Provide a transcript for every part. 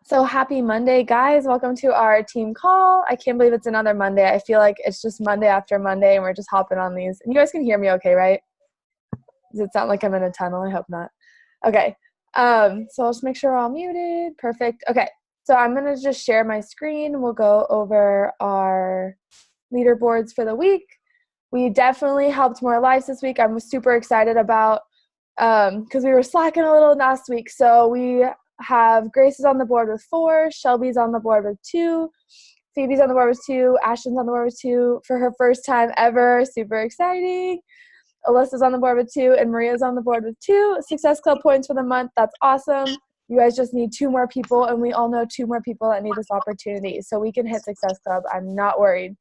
So happy Monday, guys. Welcome to our team call. I can't believe it's another Monday. I feel like it's just Monday after Monday and we're just hopping on these. And you guys can hear me okay, right? Does it sound like I'm in a tunnel? I hope not. Okay. So I'll just make sure we're all muted. Perfect. Okay. So I'm going to just share my screen. We'll go over our leaderboards for the week. We definitely helped more lives this week. I'm super excited about because we were slacking a little last week. So we have Grace is on the board with 4, Shelby's on the board with 2, Phoebe's on the board with 2, Ashton's on the board with 2 for her first time ever. Super exciting. Alyssa's on the board with 2, and Maria's on the board with 2. Success Club points for the month. That's awesome. You guys just need 2 more people, and we all know 2 more people that need this opportunity. So we can hit Success Club. I'm not worried.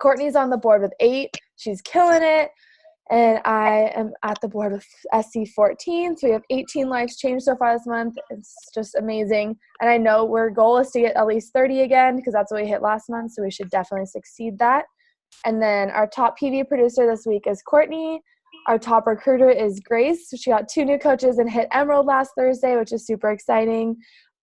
Courtney's on the board with 8. She's killing it. And I am at the board with SC14. So we have 18 lives changed so far this month. It's just amazing. And I know our goal is to get at least 30 again because that's what we hit last month. So we should definitely succeed that. And then our top PV producer this week is Courtney. Our top recruiter is Grace. She got 2 new coaches and hit Emerald last Thursday, which is super exciting.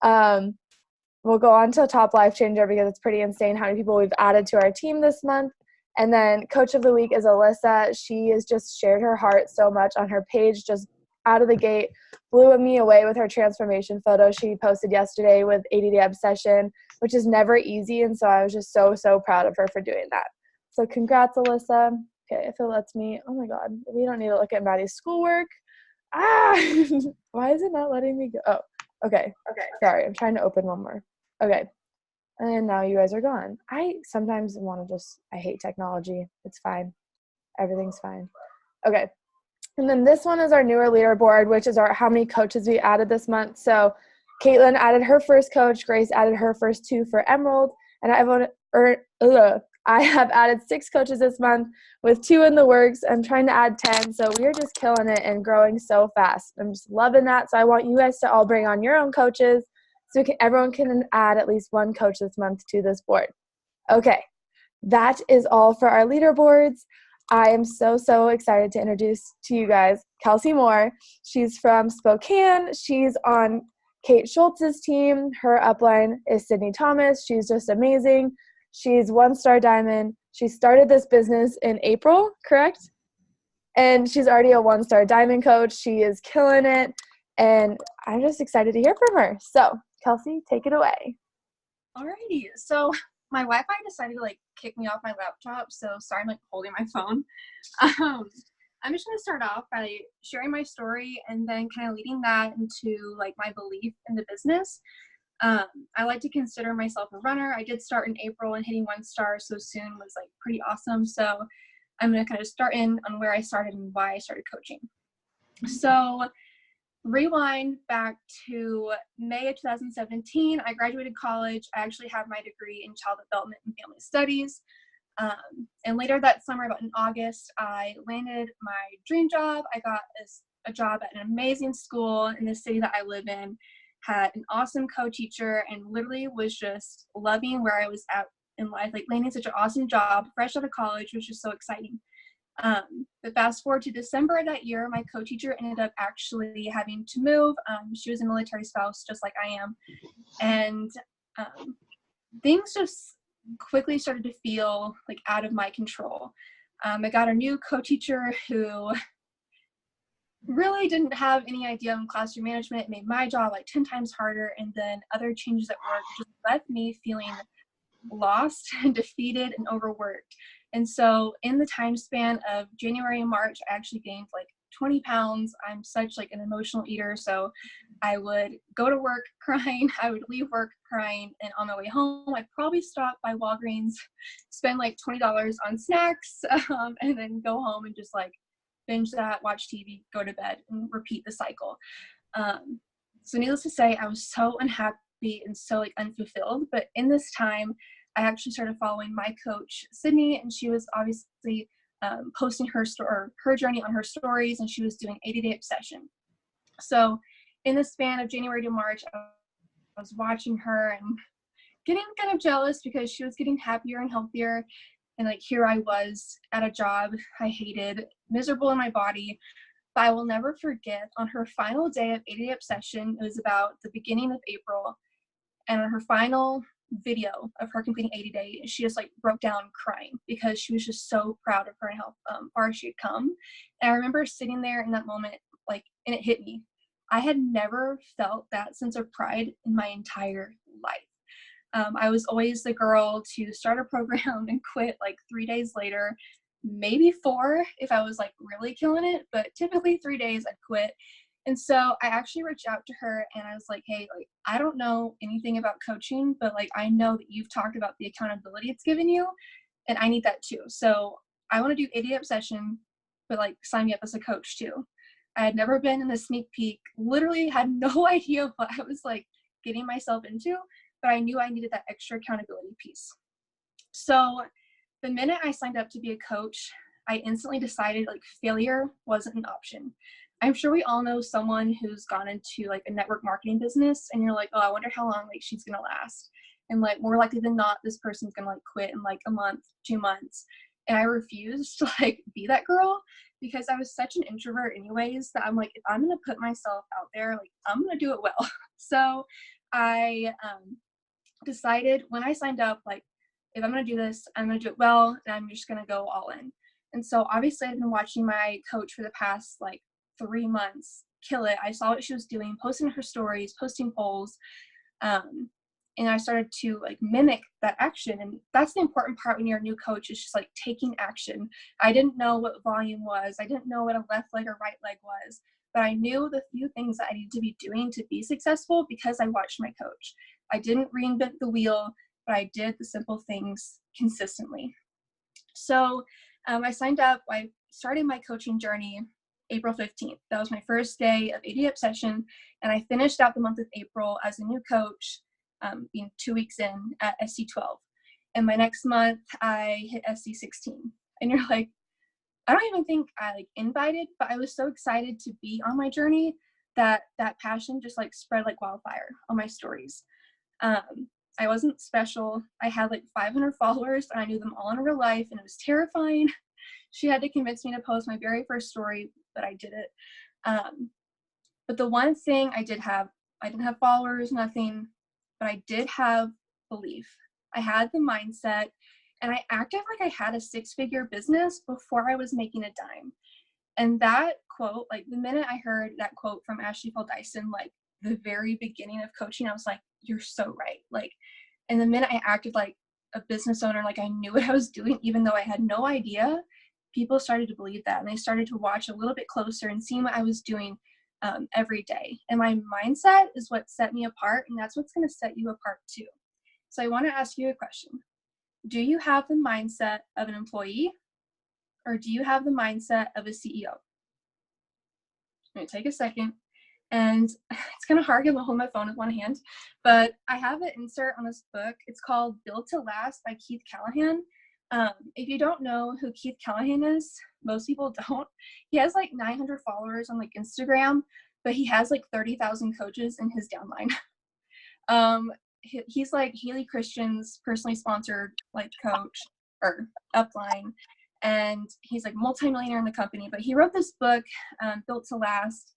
We'll go on to top life changer because it's pretty insane how many people we've added to our team this month. And then coach of the week is Alyssa. She has just shared her heart so much on her page, just out of the gate, blew me away with her transformation photo she posted yesterday with ADD Obsession, which is never easy. And so I was just so, so proud of her for doing that. So congrats, Alyssa. Okay, if it lets me, oh my God, we don't need to look at Maddie's schoolwork. Why is it not letting me go? Oh, okay. Sorry, I'm trying to open one more. Okay. And now you guys are gone. I sometimes want to I hate technology. It's fine. Everything's fine. Okay. And then this one is our newer leaderboard, which is how many coaches we added this month. So Caitlin added her first coach. Grace added her first 2 for Emerald. And I have added 6 coaches this month with 2 in the works. I'm trying to add 10. So we are just killing it and growing so fast. I'm just loving that. So I want you guys to all bring on your own coaches. So everyone can add at least 1 coach this month to this board. Okay, that is all for our leaderboards. I am so, so excited to introduce to you guys Kelsey Moore. She's from Spokane. She's on Kate Schultz's team. Her upline is Sydney Thomas. She's just amazing. She's 1-star diamond. She started this business in April, correct? And she's already a 1-star diamond coach. She is killing it. And I'm just excited to hear from her. So Kelsey, take it away. Alrighty. So my Wi-Fi decided to kick me off my laptop. So sorry, I'm holding my phone. I'm just going to start off by sharing my story and then kind of leading that into my belief in the business. I like to consider myself a runner. I did start in April and hitting 1 star so soon was pretty awesome. So I'm going to kind of start in on where I started and why I started coaching. So rewind back to May of 2017. I graduated college. I actually have my degree in child development and family studies. And later that summer, about in August, I landed my dream job. I got a job at an amazing school in the city that I live in, had an awesome co-teacher, and literally was just loving where I was at in life, landing such an awesome job, fresh out of college, which was so exciting. But fast forward to December of that year, my co-teacher ended up actually having to move. She was a military spouse, just like I am. And things just quickly started to feel out of my control. I got a new co-teacher who really didn't have any idea on classroom management. It made my job 10 times harder. And then other changes at work just left me feeling lost and defeated and overworked. And so in the time span of January and March, I actually gained 20 pounds. I'm such an emotional eater. So I would go to work crying. I would leave work crying. And on my way home, I'd probably stop by Walgreens, spend $20 on snacks, and then go home and just binge that, watch TV, go to bed, and repeat the cycle. So needless to say, I was so unhappy and so unfulfilled. But in this time, I actually started following my coach, Sydney, and she was obviously posting her journey on her stories, and she was doing 80-day obsession. So in the span of January to March, I was watching her and getting kind of jealous because she was getting happier and healthier. And here I was at a job I hated, miserable in my body, But I will never forget, on her final day of 80-day obsession, it was about the beginning of April, and on her final video of her completing 80 days, she just like broke down crying because she was just so proud of her and how far she had come. And I remember sitting there in that moment, like, and it hit me. I had never felt that sense of pride in my entire life. I was always the girl to start a program and quit like 3 days later, maybe 4 if I was like really killing it, but typically 3 days I'd quit. And so I actually reached out to her and I was like, hey, like, I don't know anything about coaching, but like, I know that you've talked about the accountability it's given you, and I need that too. So I want to do 80 obsession, but like, sign me up as a coach too. I had never been in the sneak peek, literally had no idea what I was like getting myself into, but I knew I needed that extra accountability piece. So the minute I signed up to be a coach, I instantly decided like failure wasn't an option. I'm sure we all know someone who's gone into like a network marketing business and you're like, oh, I wonder how long like she's gonna last. And like more likely than not, this person's gonna like quit in like a month, 2 months. And I refused to like be that girl because I was such an introvert anyways that I'm like, if I'm gonna put myself out there, like I'm gonna do it well. So I decided when I signed up, like, if I'm going to do this, I'm going to do it well, and I'm just going to go all in. And so obviously I've been watching my coach for the past like 3 months kill it. I saw what she was doing, posting her stories, posting polls, and I started to like mimic that action. And that's the important part when you're a new coach, is just like taking action. I didn't know what volume was. I didn't know what a left leg or right leg was, but I knew the few things that I needed to be doing to be successful because I watched my coach. I didn't reinvent the wheel, but I did the simple things consistently. So I signed up. I started my coaching journey April 15th. That was my first day of 80 Obsession, and I finished out the month of April as a new coach, being 2 weeks in at SC12. And my next month, I hit SC16. And you're like, I don't even think I like invited, but I was so excited to be on my journey that that passion just like spread like wildfire on my stories. I wasn't special. I had like 500 followers and I knew them all in real life, and it was terrifying. She had to convince me to post my very first story, but I did it. But the one thing I didn't have followers, nothing, but I did have belief. I had the mindset, and I acted like I had a 6-figure business before I was making a dime. And that quote, like the minute I heard that quote from Ashley Paul Dyson, like the very beginning of coaching, I was like, you're so right. Like, and the minute I acted like a business owner, like I knew what I was doing, even though I had no idea, people started to believe that. And they started to watch a little bit closer and see what I was doing every day. And my mindset is what set me apart. And that's what's going to set you apart too. So I want to ask you a question. Do you have the mindset of an employee, or do you have the mindset of a CEO? I'm going to take a second. And it's kind of hard to hold my phone with one hand, but I have an insert on this book. It's called Built to Last by Keith Callahan. If you don't know who Keith Callahan is, most people don't. He has like 900 followers on like Instagram, but he has like 30,000 coaches in his downline. He's like Haley Christian's personally sponsored like coach or upline, and he's like multimillionaire in the company. But he wrote this book, Built to Last.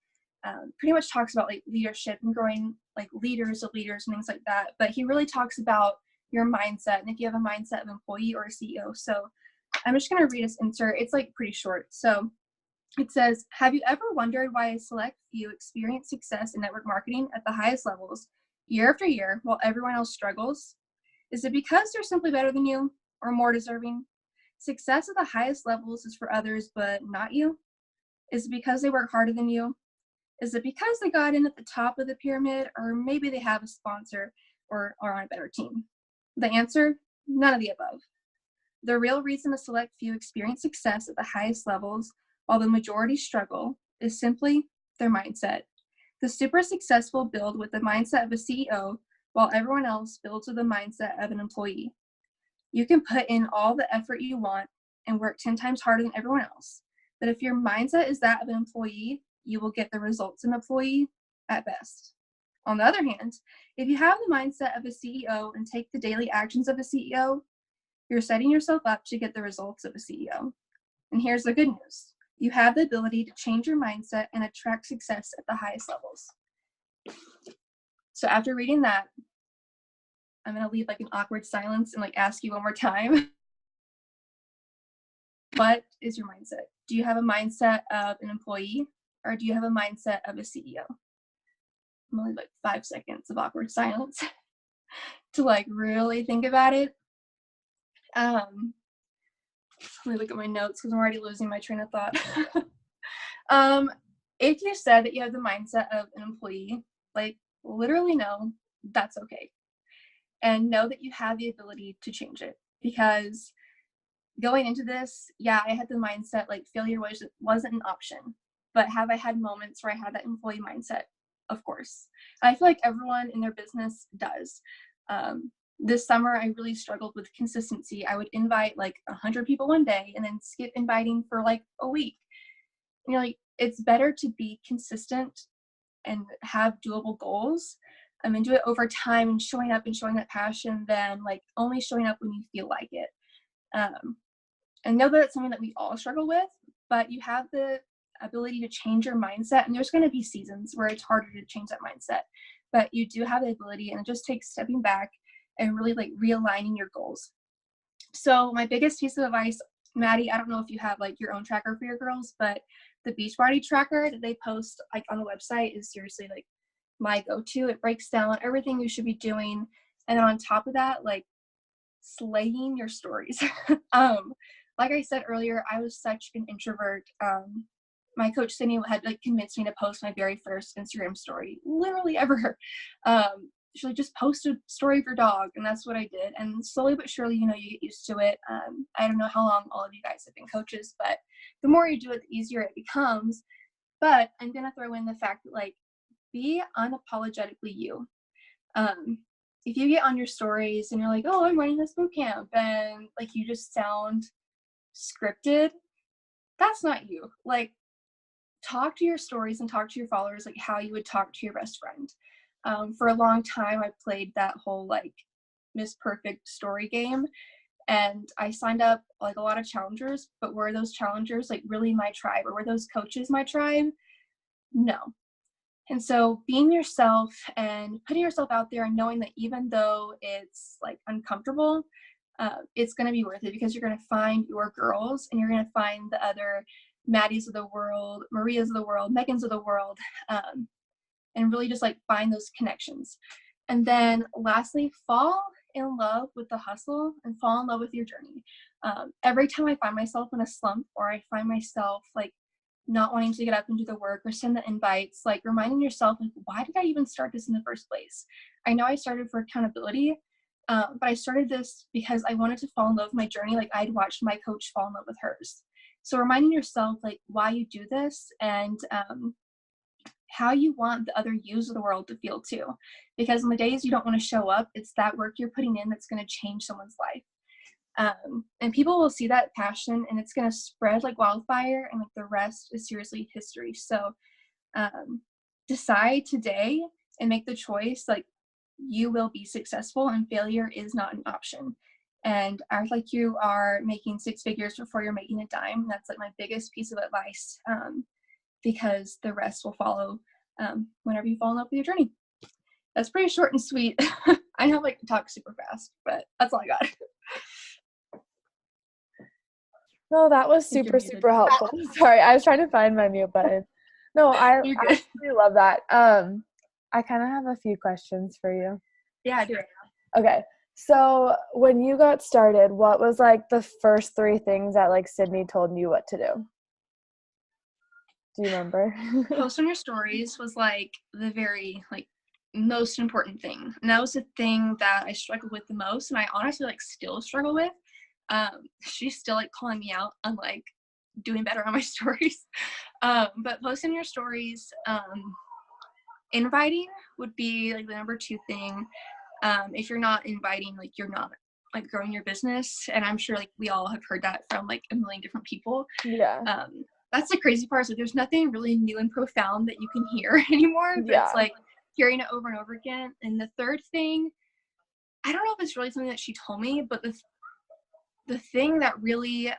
Pretty much talks about like leadership and growing like leaders of leaders and things like that. But he really talks about your mindset, and if you have a mindset of employee or a CEO. So I'm just going to read this insert. It's like pretty short. So it says, have you ever wondered why a select few experience success in network marketing at the highest levels year after year while everyone else struggles? Is it because they're simply better than you or more deserving? Success at the highest levels is for others, but not you? Is it because they work harder than you? Is it because they got in at the top of the pyramid, or maybe they have a sponsor or are on a better team? The answer, none of the above. The real reason a select few experience success at the highest levels while the majority struggle is simply their mindset. The super successful build with the mindset of a CEO, while everyone else builds with the mindset of an employee. You can put in all the effort you want and work 10 times harder than everyone else, but if your mindset is that of an employee, you will get the results of an employee at best. On the other hand, if you have the mindset of a CEO and take the daily actions of a CEO, you're setting yourself up to get the results of a CEO. And here's the good news. You have the ability to change your mindset and attract success at the highest levels. So after reading that, I'm going to leave like an awkward silence and like ask you one more time. What is your mindset? Do you have a mindset of an employee, or do you have a mindset of a CEO? I'm only like 5 seconds of awkward silence to like really think about it. Let me look at my notes because I'm already losing my train of thought. If you said that you have the mindset of an employee, like literally no, that's okay. And know that you have the ability to change it, because going into this, yeah, I had the mindset like failure wasn't an option. But have I had moments where I had that employee mindset? Of course. I feel like everyone in their business does. This summer, I really struggled with consistency. I would invite like 100 people one day and then skip inviting for like a week. You know, like it's better to be consistent and have doable goals, and do it over time and showing up and showing that passion than like only showing up when you feel like it. And know that it's something that we all struggle with, but you have the ability to change your mindset. And there's going to be seasons where it's harder to change that mindset, but you do have the ability, and it just takes stepping back and really like realigning your goals. So my biggest piece of advice, Maddie, I don't know if you have like your own tracker for your girls, but the Beachbody tracker that they post like on the website is seriously like my go-to. It breaks down everything you should be doing. And then on top of that, like slaying your stories. Like I said earlier, I was such an introvert. My coach Sydney had like convinced me to post my very first Instagram story, literally ever. She like just post a story of your dog, and that's what I did. And slowly but surely, you know, you get used to it. I don't know how long all of you guys have been coaches, but the more you do it, the easier it becomes. But I'm gonna throw in the fact that like be unapologetically you. If you get on your stories and you're like, oh, I'm running this boot camp, and like you just sound scripted, that's not you. Like, talk to your stories and talk to your followers like how you would talk to your best friend. For a long time, I played that whole like Miss Perfect story game, and I signed up like a lot of challengers, but were those challengers like really my tribe, or were those coaches my tribe? No. And so being yourself and putting yourself out there and knowing that even though it's like uncomfortable, it's going to be worth it, because you're going to find your girls, and you're going to find the other Maddies of the world, Marias of the world, Megans of the world, and really just like find those connections. And then lastly, fall in love with the hustle and fall in love with your journey. Every time I find myself in a slump, or I find myself like not wanting to get up and do the work or send the invites, like reminding yourself, like, why did I even start this in the first place? I know I started for accountability, but I started this because I wanted to fall in love with my journey. Like I'd watched my coach fall in love with hers. So reminding yourself like why you do this, and how you want the other yous of the world to feel too. Because on the days you don't want to show up, it's that work you're putting in that's going to change someone's life. And people will see that passion, and it's going to spread like wildfire, and like the rest is seriously history. So decide today and make the choice, like you will be successful, and failure is not an option. And act like you are making 6 figures before you're making a dime. That's like my biggest piece of advice, because the rest will follow whenever you fall in love with your journey. That's pretty short and sweet. I know I like to talk super fast, but that's all I got. No, that was super helpful. Sorry, I was trying to find my mute button. No, I absolutely love that. I kind of have a few questions for you. Yeah, I do. Okay, so when you got started, what was like the first 3 things that like Sydney told you what to do? Do you remember? Post on your stories was like the very like most important thing, and that was the thing that I struggled with the most, and I honestly like still struggle with. She's still like calling me out on like doing better on my stories. But posting your stories, inviting would be like the number 2 thing. If you're not inviting, like you're not like growing your business. And I'm sure like we all have heard that from like a million different people. Yeah. That's the crazy part. So there's nothing really new and profound that you can hear anymore, but it's like hearing it over and over again. And the third thing, I don't know if it's really something that she told me, but the thing that really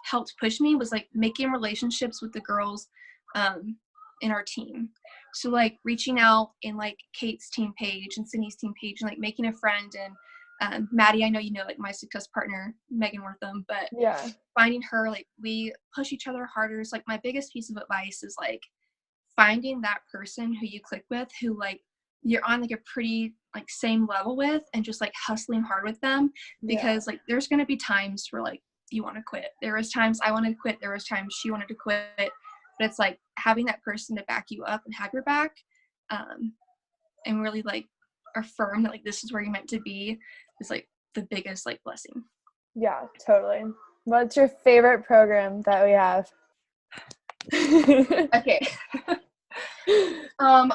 helped push me was like making relationships with the girls in our team. So like reaching out in like Kate's team page and Sydney's team page and like making a friend, and Maddie, I know you know, like my success partner, Megan Wortham, but Yeah. finding her, like we push each other harder. So like my biggest piece of advice is like finding that person who you click with, who like you're on like a pretty like same level with, and just like hustling hard with them, because like there's going to be times where like you want to quit. There was times I wanted to quit, there was times she wanted to quit, but it's like having that person to back you up and have your back, and really like affirm that like this is where you're meant to be, is like the biggest like blessing. Yeah, totally. What's your favorite program that we have? Okay.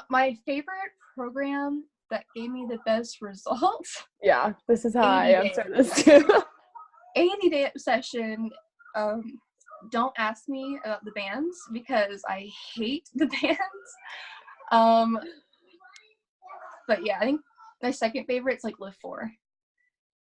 My favorite program that gave me the best results. Yeah, this is how I answer this too. 80-day obsession. Don't ask me about the bands because I hate the bands. But yeah, I think my second favorite is like Lift 4.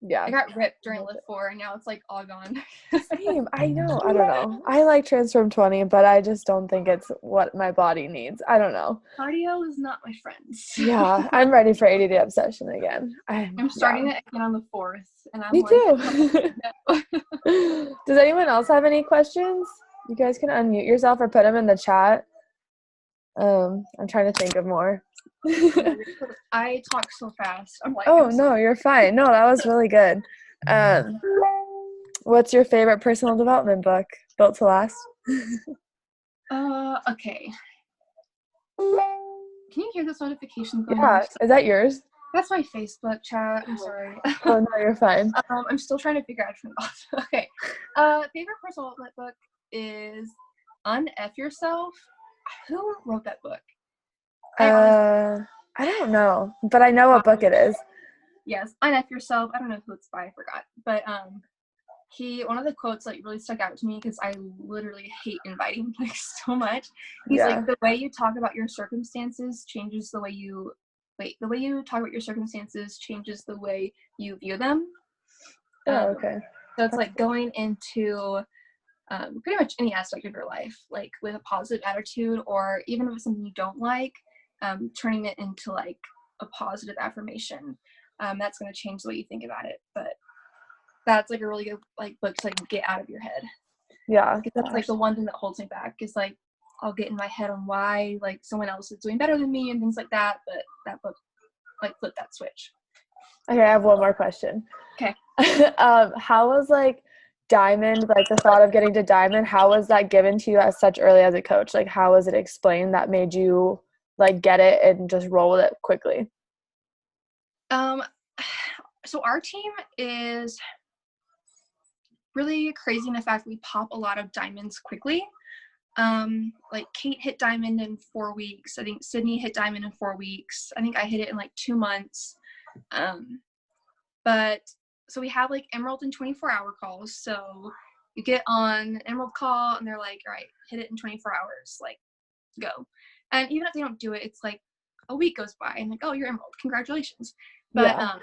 Yeah. I got ripped during Lift 4 and now it's like all gone. Same. I know. I don't know. I like Transform 20, but I just don't think it's what my body needs. I don't know. Cardio is not my friend. Yeah, I'm ready for 80-day obsession again. I'm starting it again on the 4th, and I'm Me like, too. no. Does anyone else have any questions? You guys can unmute yourself or put them in the chat. I'm trying to think of more. I talk so fast. I'm like, oh no, you're fine. No, that was really good. What's your favorite personal development book? Built to Last? Okay. Can you hear this notification going Yeah, off? is that yours? That's my Facebook chat. I'm sorry. Oh no, you're fine. I'm still trying to figure out how to turn it off. Okay. Favorite personal development book is Unf Yourself. Who wrote that book? I don't know, but I know what book it is. Yes, Unf Yourself. I don't know who it's by. I forgot. But one of the quotes like really stuck out to me because I literally hate inviting like so much. He's like, the way you talk about your circumstances changes the way you talk about your circumstances changes the way you view them. Okay. So it's like going into pretty much any aspect of your life, like with a positive attitude, or even if it's something you don't like, turning it into like a positive affirmation. That's going to change the way you think about it. But that's like a really good like book to like get out of your head. Yeah. Because that's like the one thing that holds me back is like I'll get in my head on why like someone else is doing better than me and things like that. But that book like flipped that switch. Okay, I have one more question. Okay. How was like Diamond, like the thought of getting to Diamond, how was that given to you as such early as a coach? Like how was it explained that made you like get it and just roll with it quickly? So our team is really crazy in the fact we pop a lot of diamonds quickly. Like Kate hit diamond in 4 weeks. I think Sydney hit diamond in 4 weeks. I think I hit it in like 2 months. But so we have like Emerald and 24-hour calls. So you get on an Emerald call and they're like, all right, hit it in 24 hours, like go. And even if they don't do it, it's like a week goes by and like, oh, you're Emerald, congratulations. But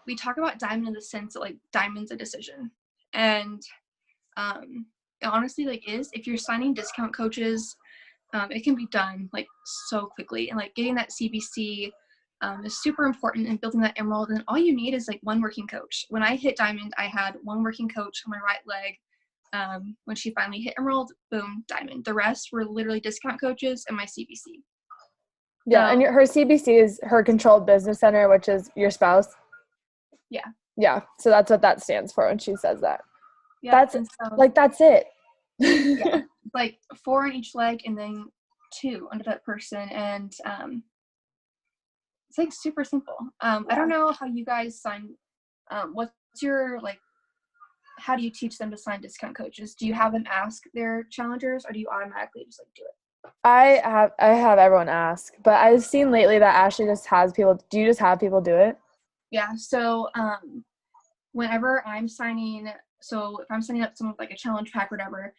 we talk about diamond in the sense that like diamond's a decision. And it honestly like is, if you're signing discount coaches, it can be done like so quickly, and like getting that CBC is super important in building that Emerald. And all you need is like one working coach. When I hit diamond, I had one working coach on my right leg. When she finally hit Emerald, boom, diamond. The rest were literally discount coaches and my CBC. Yeah, so, and her CBC is her controlled business center, which is your spouse. Yeah. Yeah, so that's what that stands for when she says that. Yeah, that's like that's it. Yeah, like 4 on each leg and then 2 under that person, and it's like super simple. I don't know how you guys sign. What's your like? How do you teach them to sign discount coaches? Do you have them ask their challengers, or do you automatically just like do it? I have everyone ask, but I've seen lately that Ashley just has people. Do you just have people do it? Yeah. So whenever I'm signing, so if I'm signing up someone with like a challenge pack or whatever,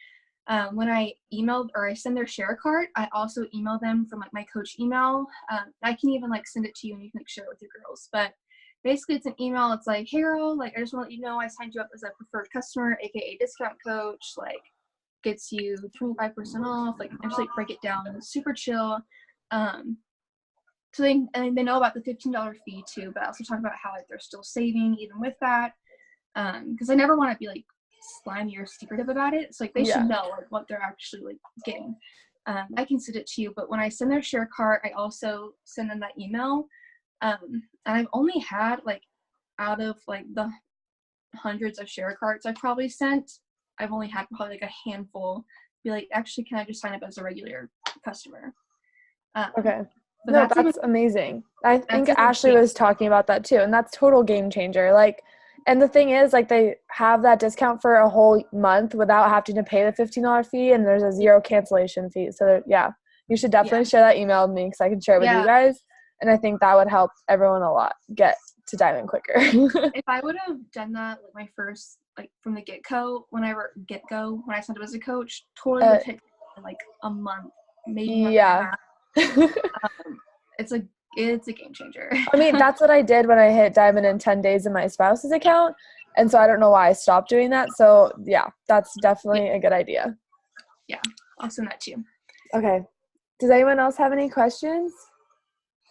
when I email or I send their share card, I also email them from like my coach email. I can even like send it to you and you can like share it with your girls. But basically it's an email. It's like, hey girl, like I just want to let you know I signed you up as a preferred customer, aka discount coach. Like gets you 25% off. Like I just like break it down, super chill. So they know about the $15 fee too, but I also talk about how like they're still saving even with that. Because I never want to be like slimy or secretive about it. So like they should know like what they're actually like getting. I can send it to you, but when I send their share cart, I also send them that email. And I've only had like out of like the hundreds of share carts I've probably sent, I've only had probably like a handful be like, actually, can I just sign up as a regular customer? Okay. No, that's amazing. I think Ashley was talking about that too, and that's total game changer. Like, and the thing is, like, they have that discount for a whole month without having to pay the $15 fee, and there's a 0 cancellation fee. So, yeah, you should definitely share that email with me because I can share it with you guys, and I think that would help everyone a lot get to Diamond quicker. If I would have done that, like, my first, like, from the get-go, when I signed up as a coach, totally would take, like, a month, maybe a month. It's a game changer. I mean, that's what I did when I hit Diamond in 10 days in my spouse's account. And so I don't know why I stopped doing that. So, yeah, that's definitely a good idea. Yeah, I'll send that to you. Okay. Does anyone else have any questions?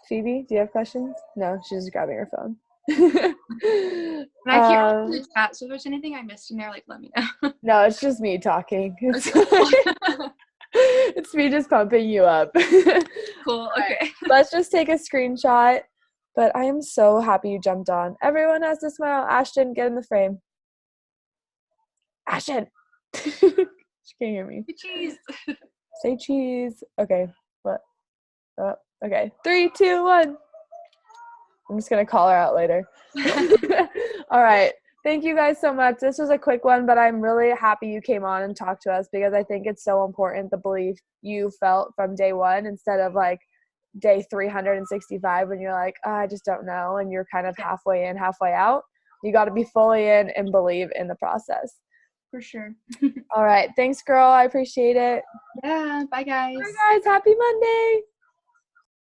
Phoebe, do you have questions? No, she's just grabbing her phone. And I can't read the chat, so if there's anything I missed in there, like, let me know. No, it's just me talking. It's me just pumping you up. Cool, okay. Right. Let's just take a screenshot. But I am so happy you jumped on. Everyone has to smile. Ashton, get in the frame. Ashton! She can't hear me. Cheese! Say cheese. Okay. What? Okay. 3, 2, 1. I'm just going to call her out later. All right. Thank you guys so much. This was a quick one, but I'm really happy you came on and talked to us because I think it's so important, the belief you felt from day one instead of like day 365 when you're like, oh, I just don't know, and you're kind of halfway in, halfway out. You got to be fully in and believe in the process. For sure. All right. Thanks, girl. I appreciate it. Yeah. Bye, guys. Bye, guys. Happy Monday.